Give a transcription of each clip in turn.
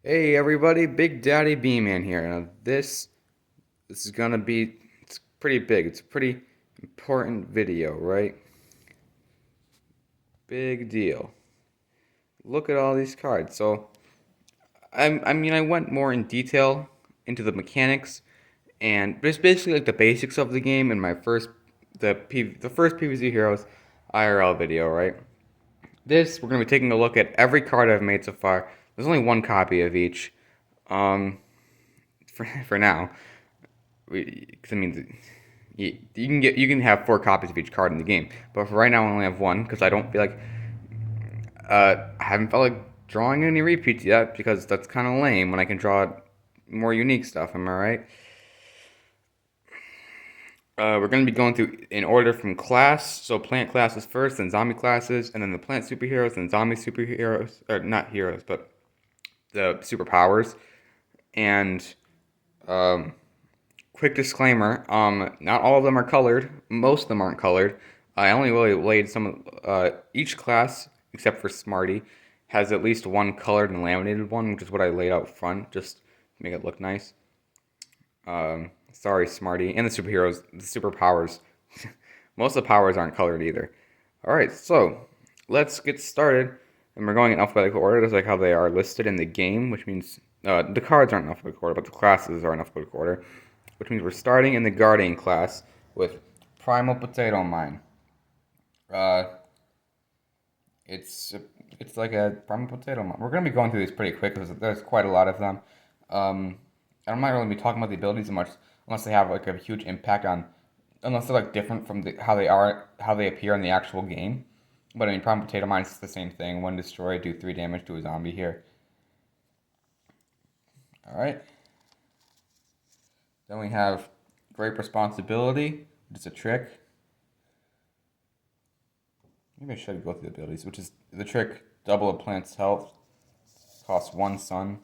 Hey everybody, Big Daddy B-Man here. Now this is gonna be it's pretty big. It's a pretty important video, right? Big deal. Look at all these cards. So I went more in detail into the mechanics and just basically like the basics of the game in my the first PvZ Heroes IRL video, right? This we're gonna be taking a look at every card I've made so far. There's only one copy of each. Um, for now. Because I mean, you can have 4 copies of each card in the game, but for right now I only have one because I don't feel like I haven't felt like drawing any repeats yet because that's kind of lame when I can draw more unique stuff. Am I right? We're going to be going through in order from class. So plant classes first, then zombie classes, and then the plant superheroes, then zombie superheroes, or not heroes, but the superpowers. And um, quick disclaimer, not all of them are colored. Most of them aren't colored. I only really laid each class, except for Smarty, has at least one colored and laminated one, which is what I laid out front, just to make it look nice. Sorry, Smarty. And the superheroes, the superpowers. Most of the powers aren't colored either. Alright, so, let's get started. And we're going in alphabetical order, just like how they are listed in the game, which means the cards aren't in alphabetical order, but the classes are in alphabetical order, which means we're starting in the Guardian class with Primal Potato Mine. Uh, it's it's like a Primal Potato Mine. We're going to be going through these pretty quick because there's quite a lot of them. Um, I'm not really be talking about the abilities as much unless they have like a huge impact on, unless they're like different from how they appear in the actual game. But I mean, Primal Potato Mine is the same thing. One destroy, do 3 damage to a zombie here. All right. Then we have Great Responsibility, which is a trick. Maybe I should go through the abilities, which is the trick, double a plant's health, costs 1 sun.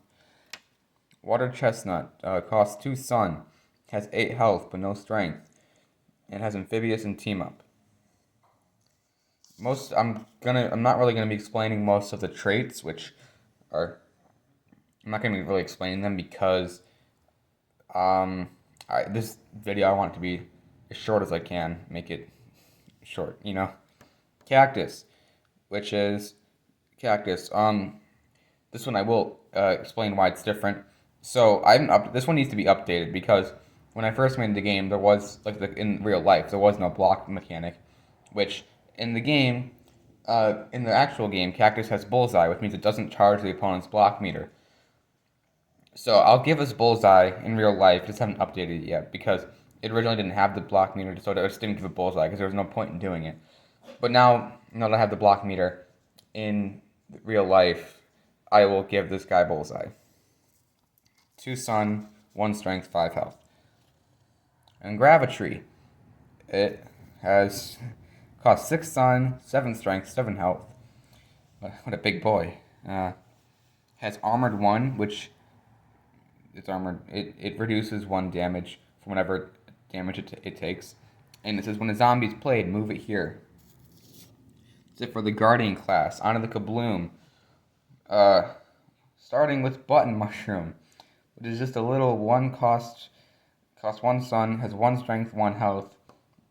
Water Chestnut, costs 2 sun, has 8 health but no strength, and has amphibious and team up. I'm not really gonna be explaining most of the traits, which are, I'm not gonna be really explaining them because this video I want it to be as short as I can, make it short, you know. Cactus, which is Cactus. This one I will explain why it's different. So this one needs to be updated because when I first made the game, there was in real life there was no block mechanic, which in the game, in the actual game, Cactus has Bullseye, which means it doesn't charge the opponent's block meter. So I'll give us Bullseye in real life, just haven't updated it yet because it originally didn't have the block meter, so I just didn't give it Bullseye because there was no point in doing it. But now that I have the block meter in real life, I will give this guy Bullseye. 2 sun, 1 strength, 5 health. And Gravitry, it has cost 6 sun, 7 strength, 7 health. What a big boy. Has armored 1, which it's armored. It reduces 1 damage from whatever damage it takes. And it says when a zombie is played, move it here. That's it for the Guardian class. On to the Kabloom. Starting with Button Mushroom, which is just a little costs 1 sun, has 1 strength, 1 health,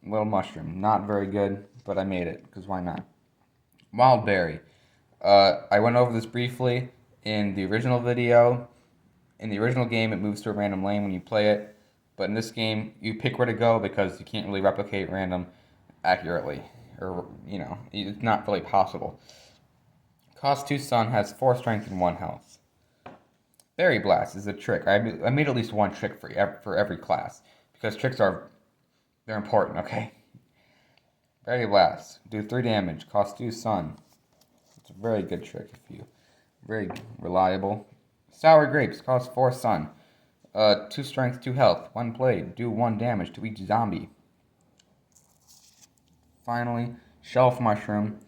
little mushroom. Not very good, but I made it, because why not? Wild Berry. I went over this briefly in the original video. In the original game, it moves to a random lane when you play it, but in this game, you pick where to go because you can't really replicate random accurately, or, you know, it's not really possible. Cost 2 sun, has 4 strength and 1 health. Berry Blast is a trick. I made at least one trick for every class because they're important. Okay. Berry Blast, do 3 damage. Cost 2 sun. It's a very good trick very reliable. Sour Grapes cost 4 sun. 2 strength, 2 health. 1 blade. Do 1 damage to each zombie. Finally, Shelf Mushroom.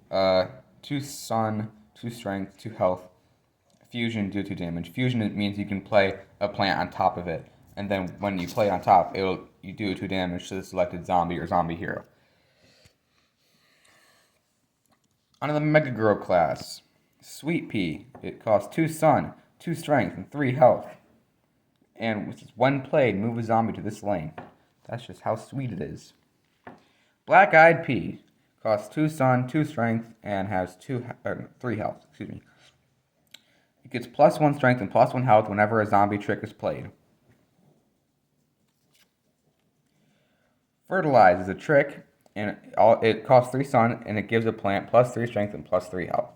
2 sun, 2 strength, 2 health. Fusion, do 2 damage. Fusion means you can play a plant on top of it, and then when you play on top, you do 2 damage to the selected zombie or zombie hero. On to the Mega Grow class. Sweet Pea. It costs 2 sun, 2 strength, and 3 health. And when played, move a zombie to this lane. That's just how sweet it is. Black-Eyed Pea costs 2 stun, 2 strength, and has 3 health. Excuse me. It gets +1 strength and +1 health whenever a zombie trick is played. Fertilize is a trick, and it costs 3 stun, and it gives a plant +3 strength and +3 health.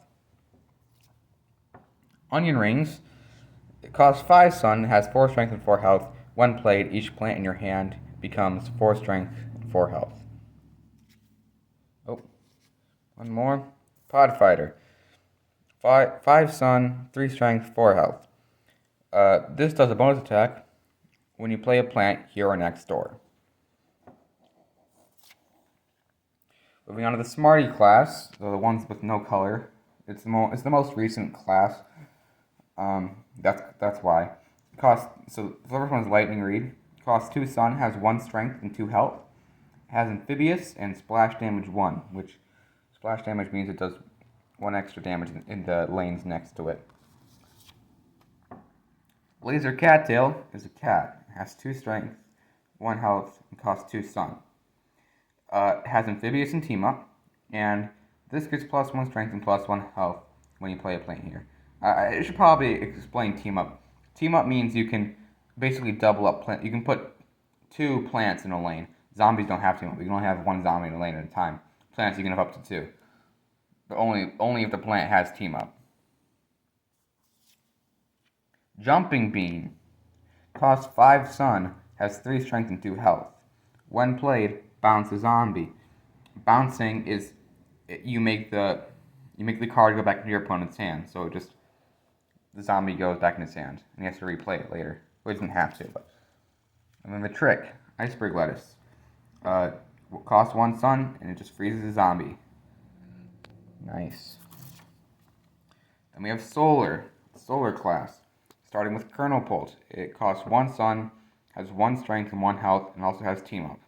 Onion Rings, it costs 5 stun, has 4 strength and 4 health. When played, each plant in your hand becomes 4 strength and 4 health. Oh, one more. Pod Fighter. 5 stun, 3 strength, 4 health. This does a bonus attack when you play a plant here or next door. Moving on to the Smarty class, so the ones with no color. It's the most recent class. That's why. So the first one is Lightning Reed. Costs 2 stun, has 1 strength and 2 health. Has Amphibious and Splash Damage 1, which splash damage means it does 1 extra damage in the lanes next to it. Laser Cattail is a cat. It has 2 strength, 1 health, and costs 2 stun. It has Amphibious and Team Up, and this gets +1 strength and +1 health when you play a plant here. I should probably explain Team Up. Team Up means you can basically double up plant. You can put 2 plants in a lane. Zombies don't have Team Up. You can only have 1 zombie in a lane at a time. Plants you can have up to 2. But only if the plant has Team Up. Jumping Bean costs 5 stun, has 3 strength and 2 health. When played, bounce a zombie. Bouncing is you make the card go back into your opponent's hand, so the zombie goes back in his hand, and he has to replay it later. Well, he doesn't have to, but. And then the trick, Iceberg Lettuce. Costs 1 stun, and it just freezes a zombie. Nice. Then we have Solar class. Starting with Kernel Pult. It costs 1 stun, has 1 strength and 1 health, and also has Team Up.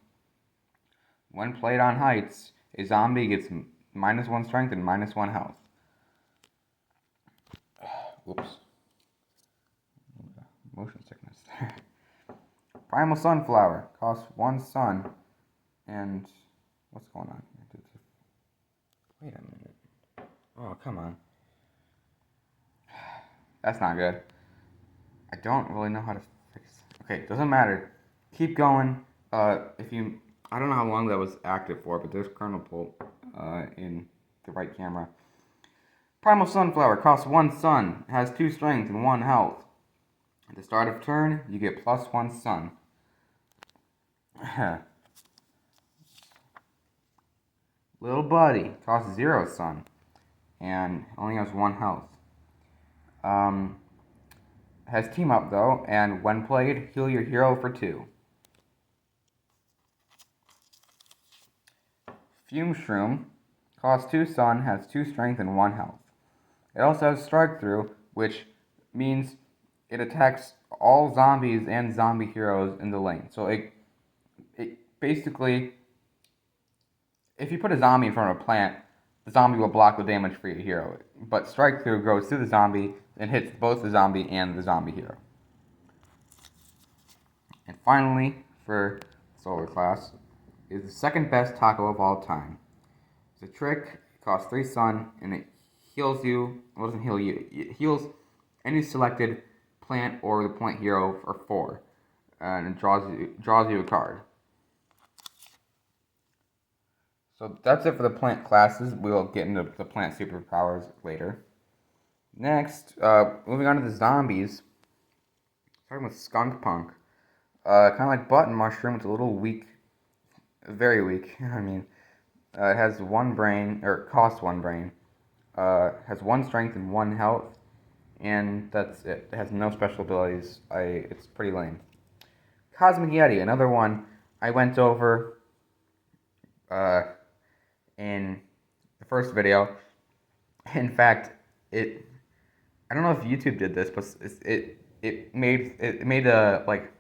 When played on Heights, a zombie gets -1 strength and -1 health. Whoops. Motion sickness. Primal Sunflower costs 1 stun, and what's going on? Wait a minute. Oh, come on. That's not good. I don't really know how to fix it. Okay, doesn't matter. Keep going. I don't know how long that was active for, but there's Kernel Pult in the right camera. Primal Sunflower costs 1 stun, has 2 strength and 1 health. At the start of turn, you get +1 stun. Little Buddy costs 0 stun and only has 1 health. Has Team Up though, and when played, heal your hero for 2. Fume Shroom costs 2 stun, has 2 strength and 1 health. It also has Strike Through, which means it attacks all zombies and zombie heroes in the lane. So it basically, if you put a zombie in front of a plant, the zombie will block the damage for your hero. But Strike Through goes through the zombie and hits both the zombie and the zombie hero. And finally, for Solar class, is the second best taco of all time. It's a trick, it costs 3 stun, and it heals you, well, it doesn't heal you, it heals any selected plant or the plant hero for 4, and it draws you a card. So that's it for the plant classes. We'll get into the plant superpowers later. Next, moving on to the zombies, starting with Skunk Punk. Kind of like Button Mushroom, it's a little weak. Very weak. I mean, it has 1 brain, or costs 1 brain. Has 1 strength and 1 health, and that's it. It has no special abilities. It's pretty lame. Cosmic Yeti, another one I went over in the first video. In fact, I don't know if YouTube did this, but it made like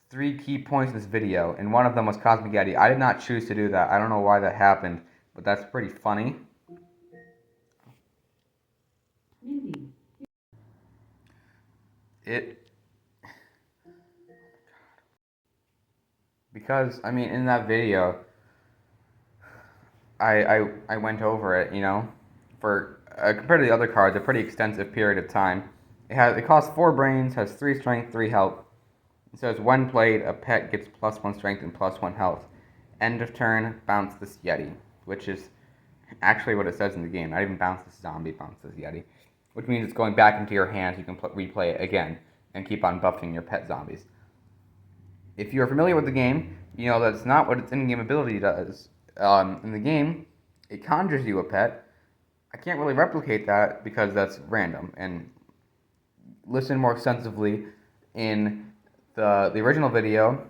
3 key points in this video, and one of them was Cosmic Yeti. I did not choose to do that. I don't know why that happened, but that's pretty funny. it because I mean in that video I went over it, for compared to the other cards, a pretty extensive period of time. It costs 4 brains, has 3 strength, 3 health. It says when played, a pet gets +1 strength and +1 health. End of turn, bounce this Yeti, which is actually what it says in the game. Not even bounce this zombie, bounce this Yeti, which means it's going back into your hands. You can replay it again and keep on buffing your pet zombies. If you're familiar with the game, you know that's not what its in-game ability does. In the game, it conjures you a pet. I can't really replicate that because that's random. And listen more extensively in the original video,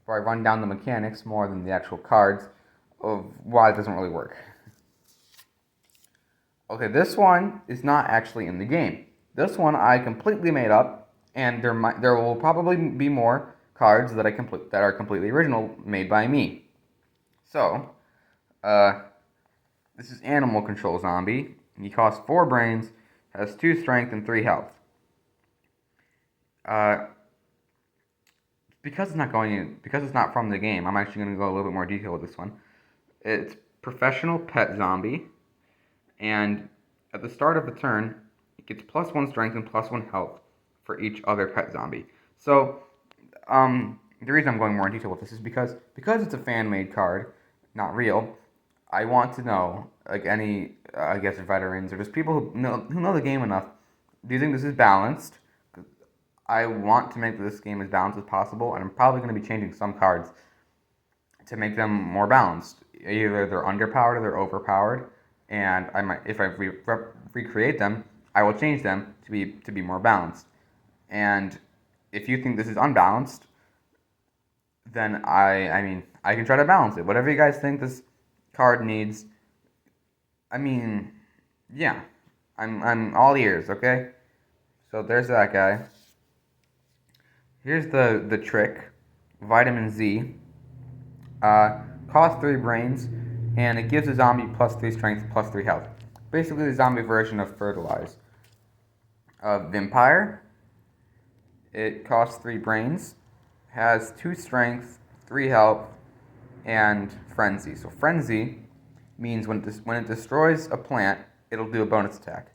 where I run down the mechanics more than the actual cards of why it doesn't really work. Okay, this one is not actually in the game. This one I completely made up, and there will probably be more cards that are completely original, made by me. So, this is Animal Control Zombie. He costs 4 brains, has 2 strength and 3 health. Because it's not from the game, I'm actually going to go a little bit more detail with this one. It's Professional Pet Zombie, and at the start of the turn, it gets +1 strength and +1 health for each other pet zombie. So, the reason I'm going more in detail with this is because it's a fan-made card, not real. I want to know, like any, I guess, veterans or just people who know the game enough. Do you think this is balanced? I want to make this game as balanced as possible, and I'm probably going to be changing some cards to make them more balanced. Either they're underpowered or they're overpowered, and I might, if I recreate them, I will change them to be more balanced. And if you think this is unbalanced, then I mean I can try to balance it. Whatever you guys think this card needs, I mean, yeah, I'm all ears. Okay, so there's that guy. Here's the trick. Vitamin Z. Costs 3 brains, and it gives a zombie +3 strength, +3 health. Basically, the zombie version of Fertilize. Vampire. It costs 3 brains, has 2 strength, 3 health, and Frenzy. So Frenzy means when it destroys a plant, it'll do a bonus attack.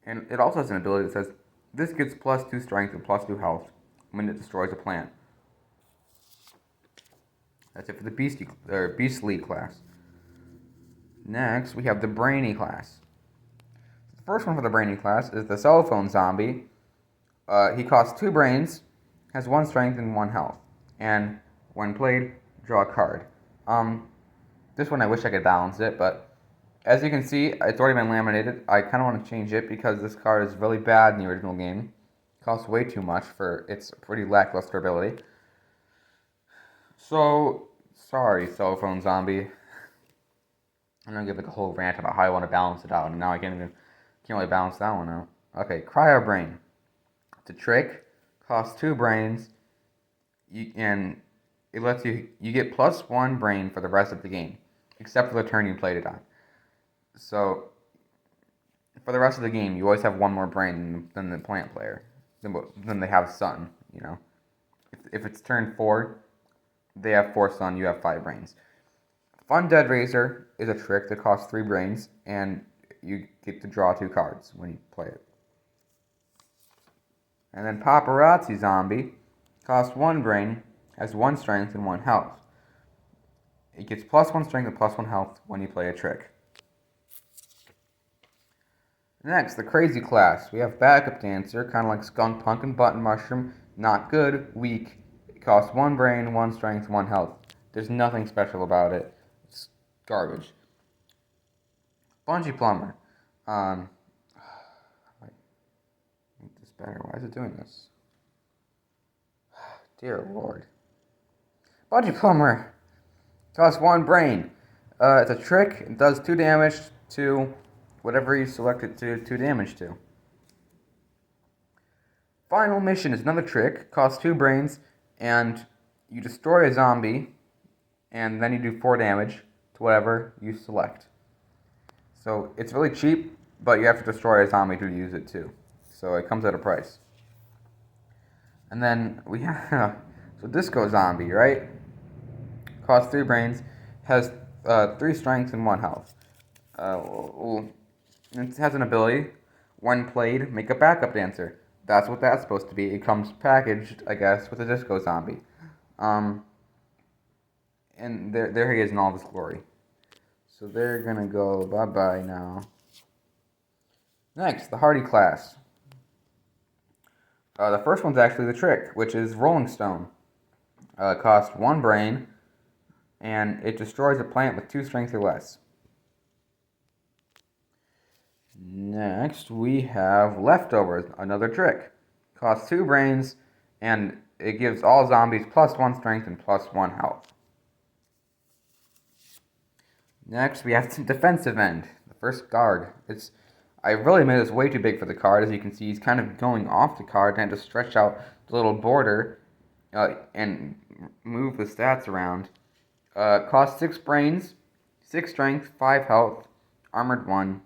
And it also has an ability that says this gets +2 strength and +2 health when it destroys a plant. That's it for the Beastly class. Next, we have the Brainy class. The first one for the Brainy class is the Cell Phone Zombie. He costs 2 brains, has 1 strength and 1 health, and when played, draw a card. This one I wish I could balance it, but as you can see, it's already been laminated. I kind of want to change it because this card is really bad in the original game. It costs way too much for its pretty lackluster ability. So, sorry, Cell Phone Zombie. I'm gonna give like a whole rant about how I want to balance it out, and now I can't really balance that one out. Okay, Cryo Brain. It's a trick. Costs 2 brains. And it lets you get +1 brain for the rest of the game, except for the turn you played it on. So, for the rest of the game, you always have 1 more brain than the plant player, than they have sun. If it's turn 4, they have 4 sun, you have 5 brains. Fun Dead Razor is a trick that costs 3 brains, and you get to draw 2 cards when you play it. And then Paparazzi Zombie costs 1 brain, has 1 strength and 1 health. It gets +1 strength and +1 health when you play a trick. Next, the Crazy class. We have Backup Dancer, kind of like Skunk Punk and Button Mushroom. Not good, weak. It costs 1 brain, 1 strength, 1 health. There's nothing special about it. It's garbage. Bungee Plumber. Make this better. Why is it doing this? Dear Lord. Bungee Plumber costs 1 brain. It's a trick. It does 2 damage to whatever you select it to 2 damage to. Final Mission is another trick. Costs 2 brains, and you destroy a zombie, and then you do 4 damage to whatever you select. So it's really cheap, but you have to destroy a zombie to use it too. so it comes at a price. And then we have so Disco Zombie, right? Costs 3 brains, has 3 strength and 1 health. It has an ability, when played, make a backup dancer. That's what that's supposed to be. It comes packaged, I guess, with a Disco Zombie. And there he is in all of his glory. So they're gonna go bye-bye now. Next, the Hardy class. The first one's actually the Trick, which is Rolling Stone. Costs 1 brain, and it destroys a plant with 2 strength or less. Next, we have Leftovers, another Trick. Costs 2 brains, and it gives all zombies +1 strength and +1 health. Next, we have the Defensive End, the first guard. I really made this way too big for the card. As you can see, he's kind of going off the card, and I had to stretch out the little border and move the stats around. Costs 6 brains, 6 strength, 5 health, armored 1.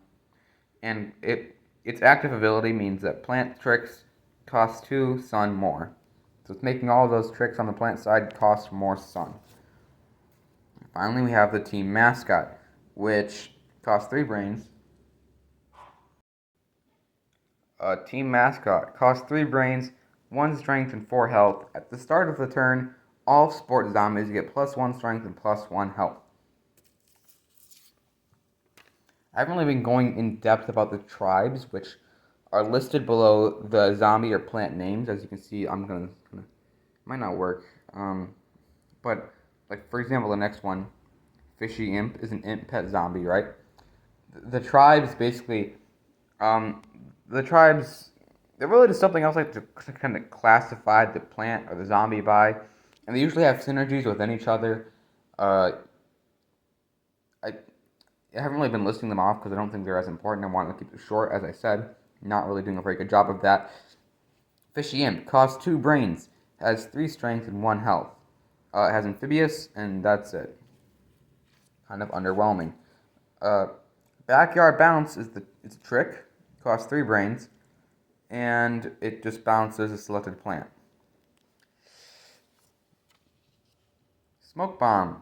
And its active ability means that plant tricks cost 2 sun more. So it's making all of those tricks on the plant side cost more sun. Finally, we have the team mascot, which costs 3 brains. Team mascot costs 3 brains, 1 strength, and 4 health. At the start of the turn, all sport zombies get +1 strength and +1 health. I haven't really been going in depth about the tribes, which are listed below the zombie or plant names. As you can see, might not work. But like for example, the next one, Fishy Imp, is an imp pet zombie, right? The tribes basically, they're really just something else like to kind of classify the plant or the zombie by, and they usually have synergies within each other. I haven't really been listing them off because I don't think they're as important. I want to keep it short, as I said. Not really doing a very good job of that. Fishy Imp costs 2 brains, has 3 strength and 1 health. It has amphibious, and that's it. Kind of underwhelming. Backyard Bounce it's a trick. Costs 3 brains, and it just bounces a selected plant. Smoke Bomb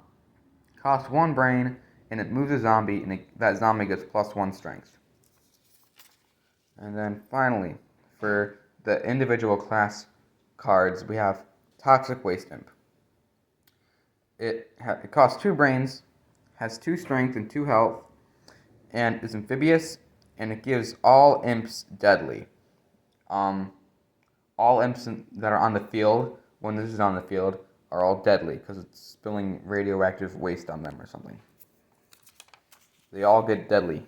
costs 1 brain, and it moves a zombie, and that zombie gets +1 strength. And then finally, for the individual class cards, we have Toxic Waste Imp. It costs 2 brains, has 2 strength and 2 health, and is amphibious, and it gives all imps deadly. All imps that are on the field, when this is on the field, are all deadly because it's spilling radioactive waste on them or something. They all get deadly.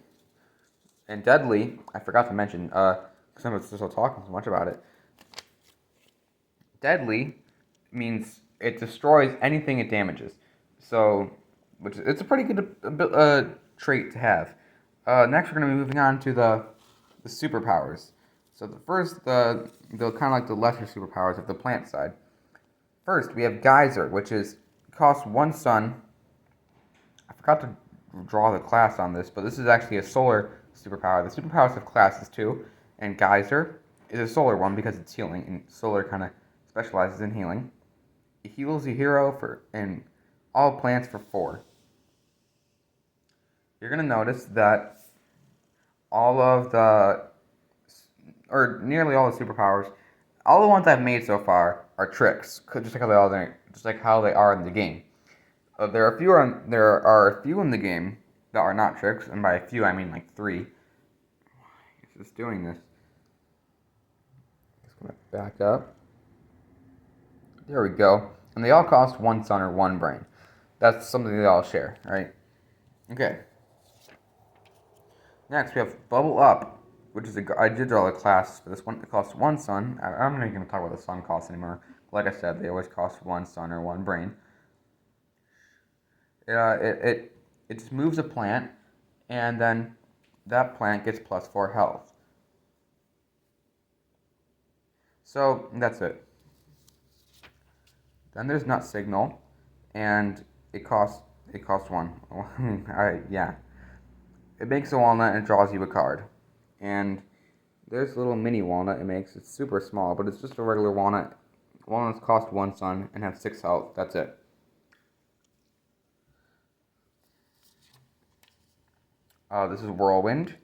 And deadly, I forgot to mention, because I'm still talking so much about it. Deadly means it destroys anything it damages. So, it's a pretty good trait to have. Next, we're going to be moving on to the superpowers. So the first, the kind of like the lesser superpowers of the plant side. First, we have Geyser, which costs 1 sun. I forgot to draw the class on this, but this is actually a solar superpower. The superpowers have classes too, and Geyser is a solar one because it's healing, and solar kind of specializes in healing. It heals a hero and all plants for 4. You're going to notice that all of nearly all the superpowers, all the ones I've made so far are tricks, just like how they are in the game. There are a few in the game that are not tricks, and by a few I mean like 3. It's just doing this. Just gonna back up. There we go. And they all cost 1 sun or 1 brain. That's something they all share, right? Okay. Next we have Bubble Up, which is I did draw the class for this one. It costs 1 sun. I'm not even gonna talk about the sun costs anymore. Like I said, they always cost 1 sun or 1 brain. It just moves a plant, and then that plant gets +4 health. So that's it. Then there's Nut Signal, and it costs 1. Yeah. It makes a walnut and draws you a card, and There's a little mini walnut it makes. It's super small, but it's just a regular walnut. Walnuts cost 1 sun and have 6 health. That's it. This is Whirlwind.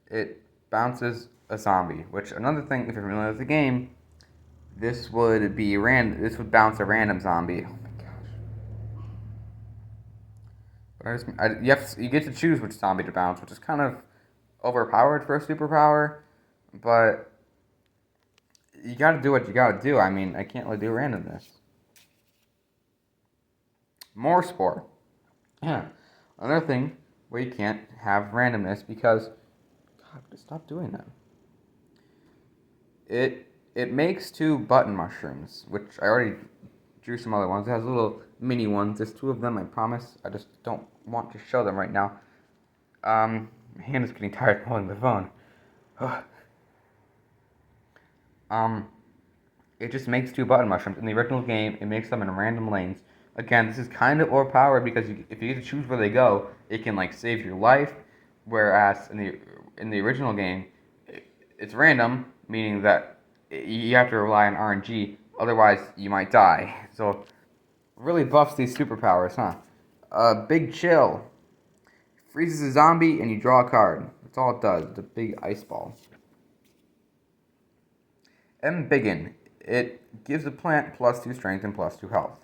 It bounces a zombie, which another thing, if you're familiar with the game, this would be This would bounce a random zombie. Oh my gosh! You get to choose which zombie to bounce, which is kind of overpowered for a superpower, but you gotta do what you gotta do. I mean, I can't really do randomness. More spore. Yeah. Another thing where you can't have randomness because God, stop doing that. It makes 2 button mushrooms, which I already drew some other ones. It has little mini ones. There's 2 of them, I promise. I just don't want to show them right now. My hand is getting tired holding the phone. It just makes 2 button mushrooms. In the original game, it makes them in random lanes. Again, this is kind of overpowered because if you get to choose where they go, it can like save your life. Whereas in the original game, it's random, meaning that you have to rely on RNG. Otherwise, you might die. So, really buffs these superpowers, huh? Big Chill freezes a zombie and you draw a card. That's all it does. It's a big ice ball. Embiggen. It gives a plant +2 strength and +2 health.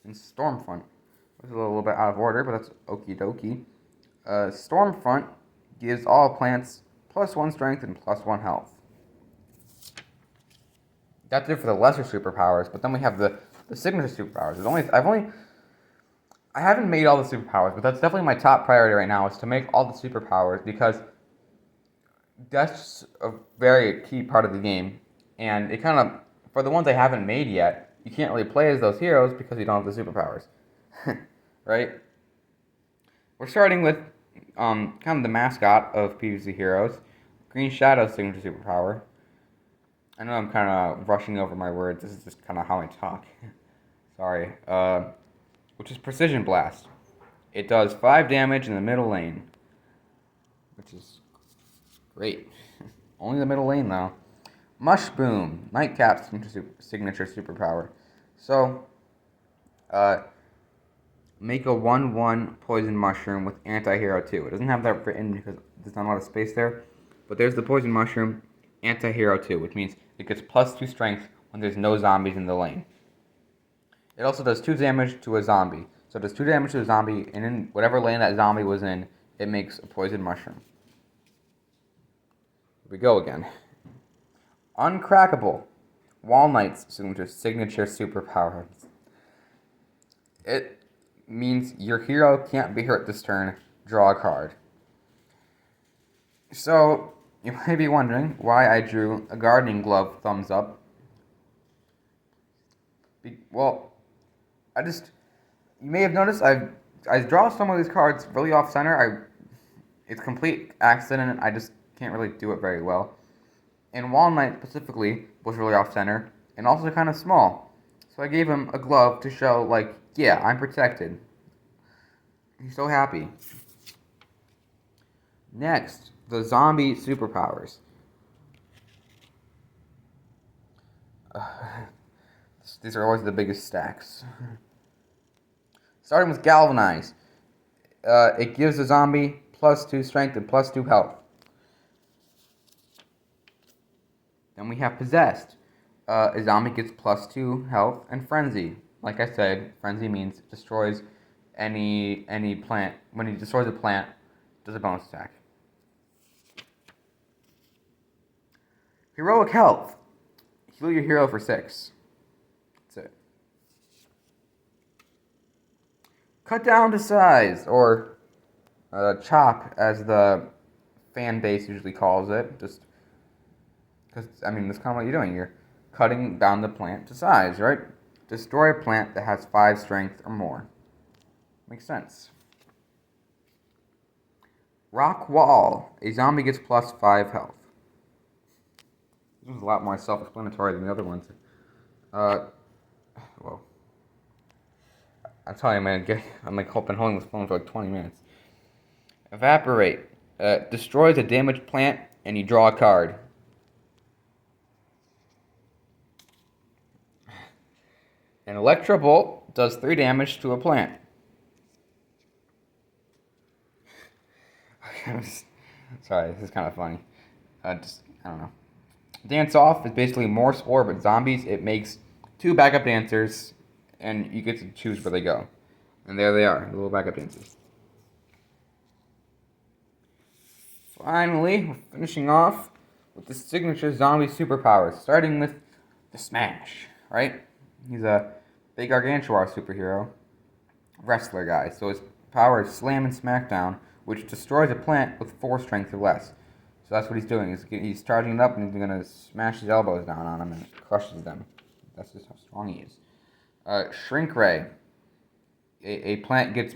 And Stormfront. This is a little bit out of order, but that's okie dokie. Stormfront gives all plants +1 strength and +1 health. That's it for the lesser superpowers, but then we have the signature superpowers. I haven't made all the superpowers, but that's definitely my top priority right now is to make all the superpowers because that's a very key part of the game. And it kind of, for the ones I haven't made yet, you can't really play as those heroes because you don't have the superpowers. Right? We're starting with kind of the mascot of PvZ Heroes, Green Shadow's signature superpower. I know I'm kind of rushing over my words. This is just kind of how I talk. Sorry. Which is Precision Blast. It does 5 damage in the middle lane, which is great. Only the middle lane, though. Mushboom, Nightcap's signature superpower. So, make a 1/1 poison mushroom with anti-hero 2. It doesn't have that written because there's not a lot of space there. But there's the poison mushroom, anti-hero 2, which means it gets +2 strength when there's no zombies in the lane. It also does 2 damage to a zombie. So it does 2 damage to a zombie, and in whatever lane that zombie was in, it makes a poison mushroom. Here we go again. Uncrackable, Wall Knight's signature superpower. It means your hero can't be hurt this turn. Draw a card. So, you may be wondering why I drew a gardening glove thumbs up. Well, you may have noticed I draw some of these cards really off center. It's complete accident. I just can't really do it very well. And Wall Knight specifically was really off center and also kind of small. So I gave him a glove to show, like, yeah, I'm protected. He's so happy. Next, the zombie superpowers. These are always the biggest stacks. Starting with Galvanize. It gives the zombie +2 strength and +2 health. Then we have Possessed. A zombie gets +2 health and Frenzy. Like I said, Frenzy means it destroys any plant. When he destroys a plant, it does a bonus attack. Heroic Health. Heal your hero for 6. That's it. Cut down to size, or chop, as the fan base usually calls it. Just because, I mean, that's kind of what you're doing. You're cutting down the plant to size, right? Destroy a plant that has 5 strength or more. Makes sense. Rock Wall. A zombie gets +5 health. This was a lot more self-explanatory than the other ones. Well, I'm telling you, man, I'm like been holding this phone for like 20 minutes. Evaporate. Destroys a damaged plant and you draw a card. An Electro Bolt does 3 damage to a plant. Sorry, this is kind of funny. I don't know. Dance Off is basically more Spore, but zombies. It makes 2 backup dancers, and you get to choose where they go. And there they are, the little backup dancers. Finally, we're finishing off with the signature zombie superpowers, starting with the Smash, right? He's a big Gargantuar superhero, wrestler guy, so his power is Slam and Smackdown, which destroys a plant with 4 strength or less. So that's what he's doing. He's charging it up and he's going to smash his elbows down on them and it crushes them. That's just how strong he is. Shrink Ray. A plant gets